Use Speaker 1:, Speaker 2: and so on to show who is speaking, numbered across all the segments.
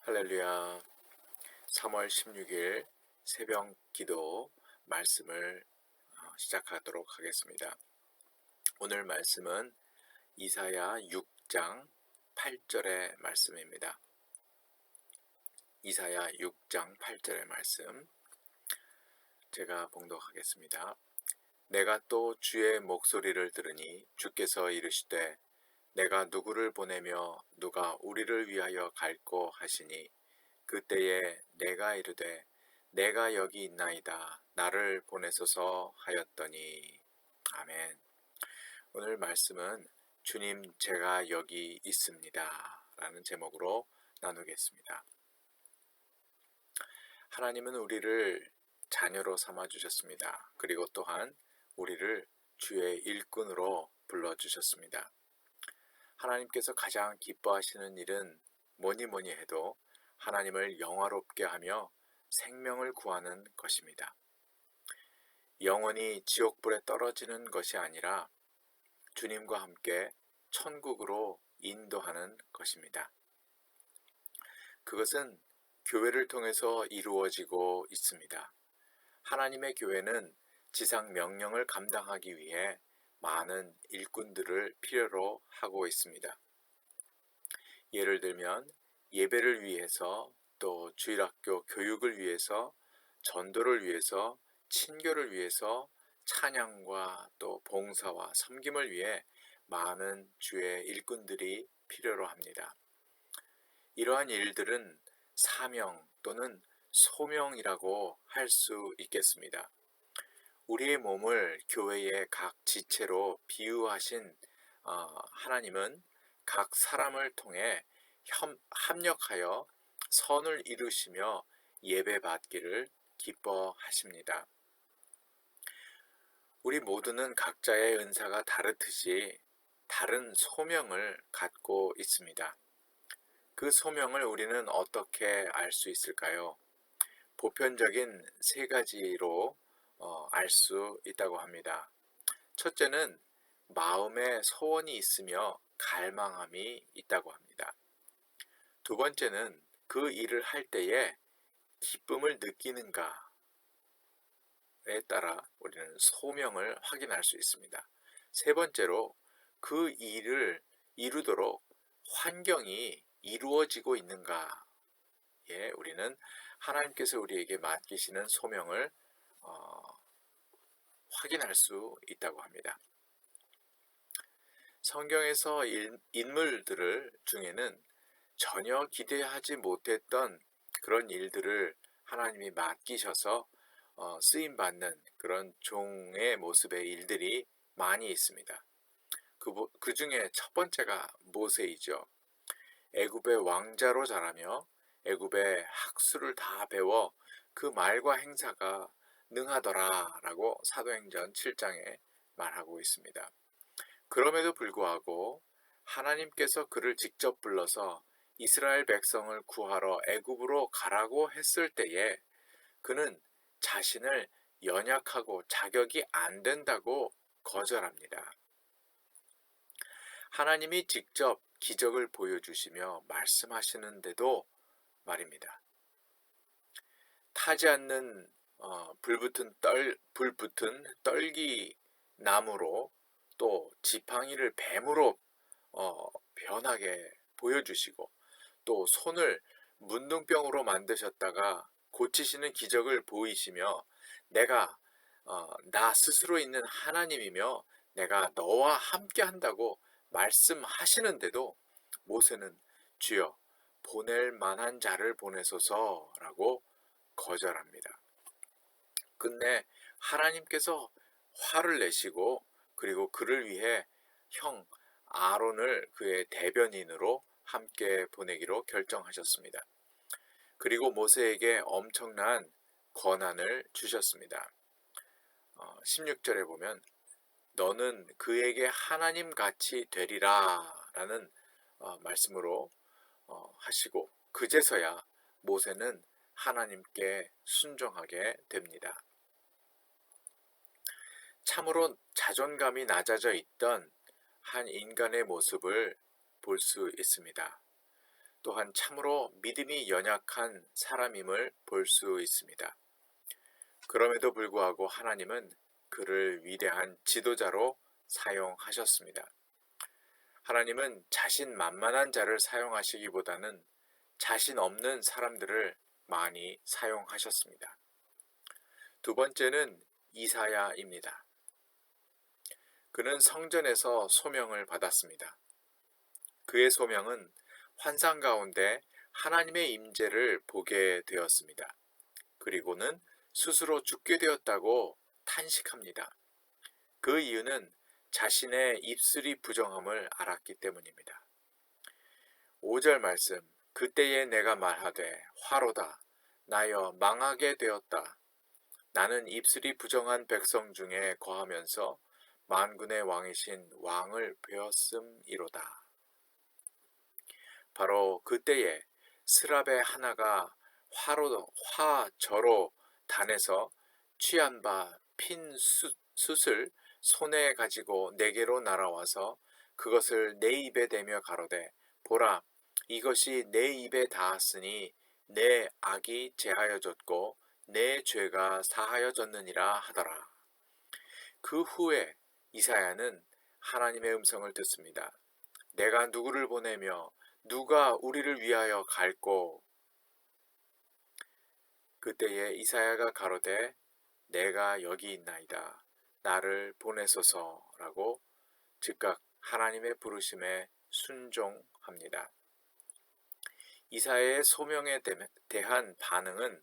Speaker 1: 할렐루야. 3월 16일 새벽 기도 말씀을 시작하도록 하겠습니다. 오늘 말씀은 이사야 6장 8절의 말씀입니다. 이사야 6장 8절의 말씀 제가 봉독하겠습니다. 내가 또 주의 목소리를 들으니 주께서 이르시되 내가 누구를 보내며 누가 우리를 위하여 갈꼬 하시니 그때에 내가 이르되 내가 여기 있나이다 나를 보내소서 하였더니. 아멘. 오늘 말씀은 주님 제가 여기 있습니다 라는 제목으로 나누겠습니다. 하나님은 우리를 자녀로 삼아 주셨습니다. 그리고 또한 우리를 주의 일꾼으로 불러주셨습니다. 하나님께서 가장 기뻐하시는 일은 뭐니 해도 하나님을 영화롭게 하며 생명을 구하는 것입니다. 영원히 지옥불에 떨어지는 것이 아니라 주님과 함께 천국으로 인도하는 것입니다. 그것은 교회를 통해서 이루어지고 있습니다. 하나님의 교회는 지상 명령을 감당하기 위해 많은 일꾼들을 필요로 하고 있습니다. 예를 들면 예배를 위해서, 또 주일학교 교육을 위해서, 전도를 위해서, 친교를 위해서, 찬양과 또 봉사와 섬김을 위해 많은 주의 일꾼들이 필요로 합니다. 이러한 일들은 사명 또는 소명이라고 할 수 있겠습니다. 우리의 몸을 교회의 각 지체로 비유하신 하나님은 각 사람을 통해 합력하여 선을 이루시며 예배받기를 기뻐하십니다. 우리 모두는 각자의 은사가 다르듯이 다른 소명을 갖고 있습니다. 그 소명을 우리는 어떻게 알 수 있을까요? 보편적인 세 가지로 알 수 있다고 합니다. 첫째는 마음에 소원이 있으며 갈망함이 있다고 합니다. 두 번째는 그 일을 할 때에 기쁨을 느끼는가에 따라 우리는 소명을 확인할 수 있습니다. 세 번째로 그 일을 이루도록 환경이 이루어지고 있는가에 우리는 하나님께서 우리에게 맡기시는 소명을 확인할 수 있다고 합니다. 성경에서 인물들 중에는 전혀 기대하지 못했던 그런 일들을 하나님이 맡기셔서 쓰임받는 그런 종의 모습의 일들이 많이 있습니다. 그 중에 첫 번째가 모세이죠. 애굽의 왕자로 자라며 애굽의 학수를 다 배워 그 말과 행사가 능하더라 라고 사도행전 7장에 말하고 있습니다. 그럼에도 불구하고 하나님께서 그를 직접 불러서 이스라엘 백성을 구하러 애굽으로 가라고 했을 때에 그는 자신을 연약하고 자격이 안 된다고 거절합니다. 하나님이 직접 기적을 보여주시며 말씀하시는데도 말입니다. 타지 않는 불붙은 떨기 나무로 또 지팡이를 뱀으로 변하게 보여주시고 또 손을 문둥병으로 만드셨다가 고치시는 기적을 보이시며 내가 나 스스로 있는 하나님이며 내가 너와 함께 한다고 말씀하시는데도 모세는 주여 보낼 만한 자를 보내소서라고 거절합니다. 근데 하나님께서 화를 내시고 그리고 그를 위해 형 아론을 그의 대변인으로 함께 보내기로 결정하셨습니다. 그리고 모세에게 엄청난 권한을 주셨습니다. 16절에 보면 너는 그에게 하나님같이 되리라 라는 말씀으로 하시고 그제서야 모세는 하나님께 순종하게 됩니다. 참으로 자존감이 낮아져 있던 한 인간의 모습을 볼 수 있습니다. 또한 참으로 믿음이 연약한 사람임을 볼 수 있습니다. 그럼에도 불구하고 하나님은 그를 위대한 지도자로 사용하셨습니다. 하나님은 자신만만한 자를 사용하시기보다는 자신 없는 사람들을 많이 사용하셨습니다. 두 번째는 이사야입니다. 그는 성전에서 소명을 받았습니다. 그의 소명은 환상 가운데 하나님의 임재를 보게 되었습니다. 그리고는 스스로 죽게 되었다고 탄식합니다. 그 이유는 자신의 입술이 부정함을 알았기 때문입니다. 5절 말씀, 그때에 내가 말하되 화로다 나여 망하게 되었다. 나는 입술이 부정한 백성 중에 거하면서 만군의 왕이신 왕을 배웠음이로다. 바로 그때에 스랍의 하나가 화저로 단에서 취한 바 핀 숯을 손에 가지고 내게로 날아와서 그것을 내 입에 대며 가로되 보라 이것이 내 입에 닿았으니 내 악이 제하여졌고 내 죄가 사하여졌느니라 하더라. 그 후에 이사야는 하나님의 음성을 듣습니다. 내가 누구를 보내며 누가 우리를 위하여 갈꼬? 그때에 이사야가 가로되 내가 여기 있나이다. 나를 보내소서라고 즉각 하나님의 부르심에 순종합니다. 이사야의 소명에 대한 반응은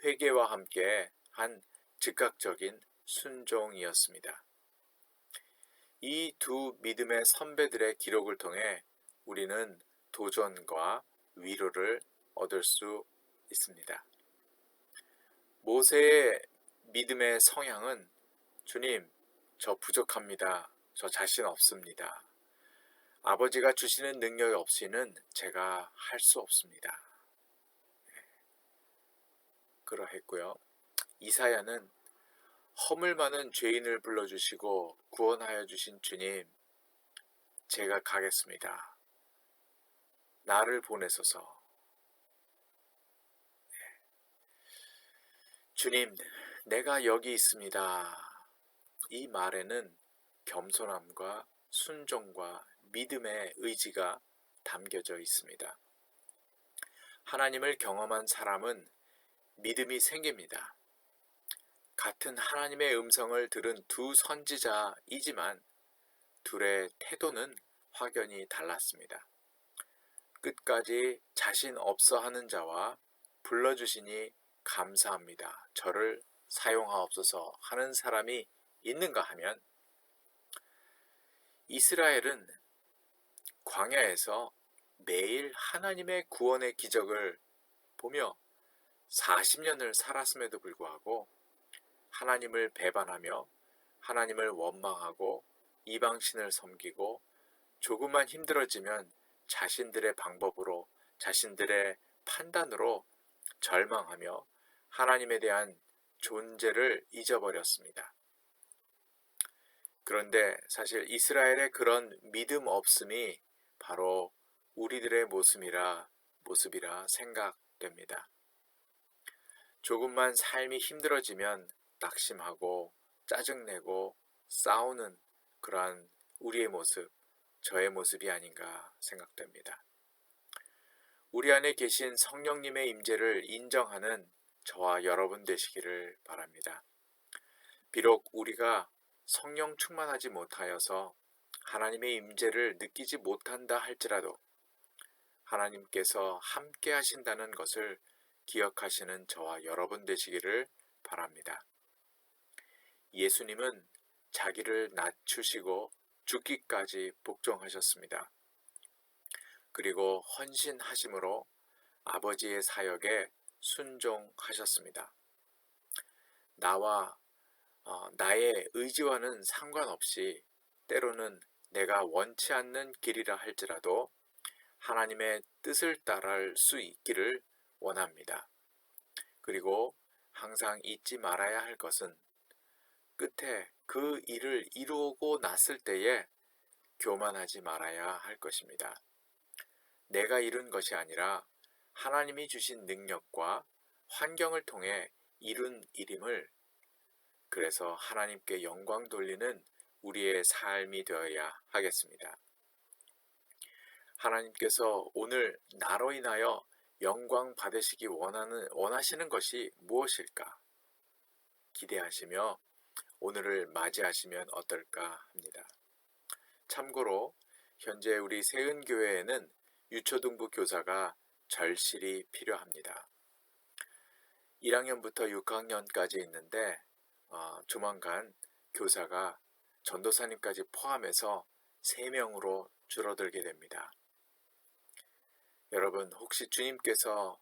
Speaker 1: 회개와 함께 한 즉각적인 순종이었습니다. 이 두 믿음의 선배들의 기록을 통해 우리는 도전과 위로를 얻을 수 있습니다. 모세의 믿음의 성향은 주님, 저 부족합니다. 저 자신 없습니다. 아버지가 주시는 능력이 없이는 제가 할 수 없습니다. 그러했고요. 이사야는 허물 많은 죄인을 불러주시고 구원하여 주신 주님, 제가 가겠습니다. 나를 보내소서. 주님, 내가 여기 있습니다. 이 말에는 겸손함과 순종과 믿음의 의지가 담겨져 있습니다. 하나님을 경험한 사람은 믿음이 생깁니다. 같은 하나님의 음성을 들은 두 선지자이지만 둘의 태도는 확연히 달랐습니다. 끝까지 자신 없어 하는 자와 불러주시니 감사합니다. 저를 사용하옵소서 하는 사람이 있는가 하면 이스라엘은 광야에서 매일 하나님의 구원의 기적을 보며 40년을 살았음에도 불구하고 하나님을 배반하며 하나님을 원망하고 이방신을 섬기고 조금만 힘들어지면 자신들의 방법으로 자신들의 판단으로 절망하며 하나님에 대한 존재를 잊어버렸습니다. 그런데 사실 이스라엘의 그런 믿음 없음이 바로 우리들의 모습이라 생각됩니다. 조금만 삶이 힘들어지면 낙심하고 짜증내고 싸우는 그러한 우리의 모습, 저의 모습이 아닌가 생각됩니다. 우리 안에 계신 성령님의 임재를 인정하는 저와 여러분 되시기를 바랍니다. 비록 우리가 성령 충만하지 못하여서 하나님의 임재를 느끼지 못한다 할지라도 하나님께서 함께 하신다는 것을 기억하시는 저와 여러분 되시기를 바랍니다. 예수님은 자기를 낮추시고 죽기까지 복종하셨습니다. 그리고 헌신하심으로 아버지의 사역에 순종하셨습니다. 나의 의지와는 상관없이 때로는 내가 원치 않는 길이라 할지라도 하나님의 뜻을 따를 수 있기를 원합니다. 그리고 항상 잊지 말아야 할 것은 끝에 그 일을 이루고 났을 때에 교만하지 말아야 할 것입니다. 내가 이룬 것이 아니라 하나님이 주신 능력과 환경을 통해 이룬 일임을, 그래서 하나님께 영광 돌리는 우리의 삶이 되어야 하겠습니다. 하나님께서 오늘 나로 인하여 영광 받으시기 원하시는 것이 무엇일까 기대하시며 오늘을 맞이하시면 어떨까 합니다. 참고로 현재 우리 세은교회에는 유초등부 교사가 절실히 필요합니다. 1학년부터 6학년까지 있는데 조만간 교사가 전도사님까지 포함해서 3명으로 줄어들게 됩니다. 여러분, 혹시 주님께서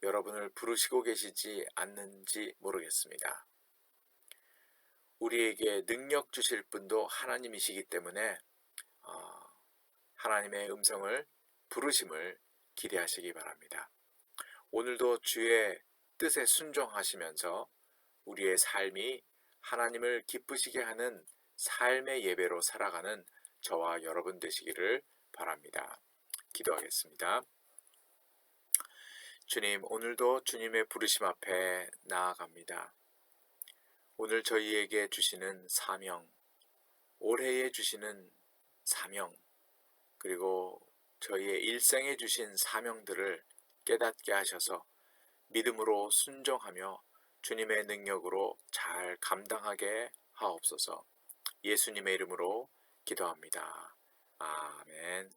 Speaker 1: 여러분을 부르시고 계시지 않는지 모르겠습니다. 우리에게 능력 주실 분도 하나님이시기 때문에 하나님의 음성을, 부르심을 기대하시기 바랍니다. 오늘도 주의 뜻에 순종하시면서 우리의 삶이 하나님을 기쁘시게 하는 삶의 예배로 살아가는 저와 여러분 되시기를 바랍니다. 기도하겠습니다. 주님, 오늘도 주님의 부르심 앞에 나아갑니다. 오늘 저희에게 주시는 사명, 올해에 주시는 사명, 그리고 저희의 일생에 주신 사명들을 깨닫게 하셔서 믿음으로 순종하며 주님의 능력으로 잘 감당하게 하옵소서. 예수님의 이름으로 기도합니다. 아멘.